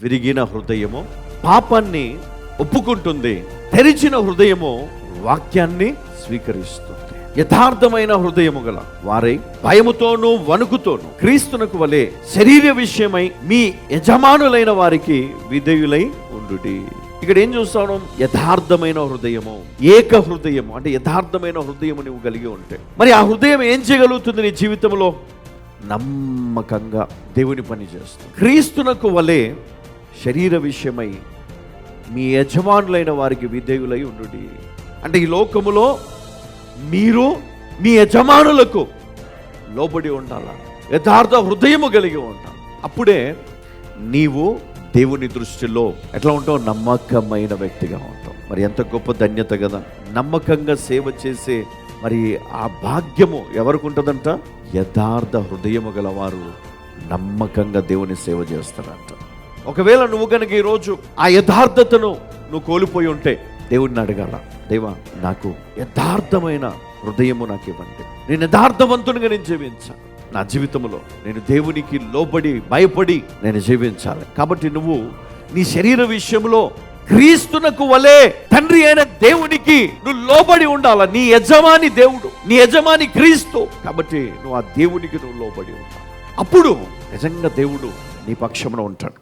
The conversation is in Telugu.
విరిగిన హృదయము పాపాన్ని ఒప్పుకుంటుంది, తెరిచిన హృదయము వాక్యాన్ని స్వీకరిస్తుంది. యథార్థమైన హృదయము గల వారై భయముతోనూ వణుకుతోనూ క్రీస్తునకు వలె శరీర విషయమై మీ యజమానులైన వారికి విధేయులై ఉండుడి. ఇక్కడ ఏం చూస్తాను? యథార్థమైన హృదయము, ఏక హృదయము. అంటే యథార్థమైన హృదయము నువ్వు కలిగి ఉంటే మరి ఆ హృదయం ఏం చేయగలుగుతుంది నీ జీవితంలో? నమ్మకంగా దేవుని పని చేస్తుంది. క్రీస్తునకు వలె శరీర విషయమై మీ యజమానులైన వారికి విధేయులై ఉండుడి. అంటే ఈ లోకములో మీరు మీ యజమానులకు లోబడి ఉండాల, యథార్థ హృదయము కలిగి ఉండాలి. అప్పుడే నీవు దేవుని దృష్టిలో ఎట్లా ఉంటావు? నమ్మకమైన వ్యక్తిగా ఉంటావు. మరి ఎంత గొప్ప ధన్యత కదా! నమ్మకంగా సేవ చేసే మరి ఆ భాగ్యము ఎవరికి ఉంటుందంట? యథార్థ హృదయము గలవారు నమ్మకంగా దేవుని సేవ చేస్తారంట. ఒకవేళ నువ్వు కనుక ఈరోజు ఆ యథార్థతను నువ్వు కోల్పోయి ఉంటే దేవుడిని అడగాల, దేవా నాకు యథార్థమైన హృదయము నాకు ఇవ్వండి, నేను యథార్థవంతునిగా నేను జీవించాలి, నా జీవితంలో నేను దేవునికి లోబడి భయపడి నేను జీవించాలి. కాబట్టి నువ్వు నీ శరీర విషయంలో క్రీస్తునకు వలె తండ్రి అయిన దేవునికి నువ్వు లోబడి ఉండాల. నీ యజమాని దేవుడు, నీ యజమాని క్రీస్తు. కాబట్టి నువ్వు ఆ దేవునికి నువ్వు లోబడి ఉండాలి. అప్పుడు నిజంగా దేవుడు నీ పక్షమున ఉంటాడు.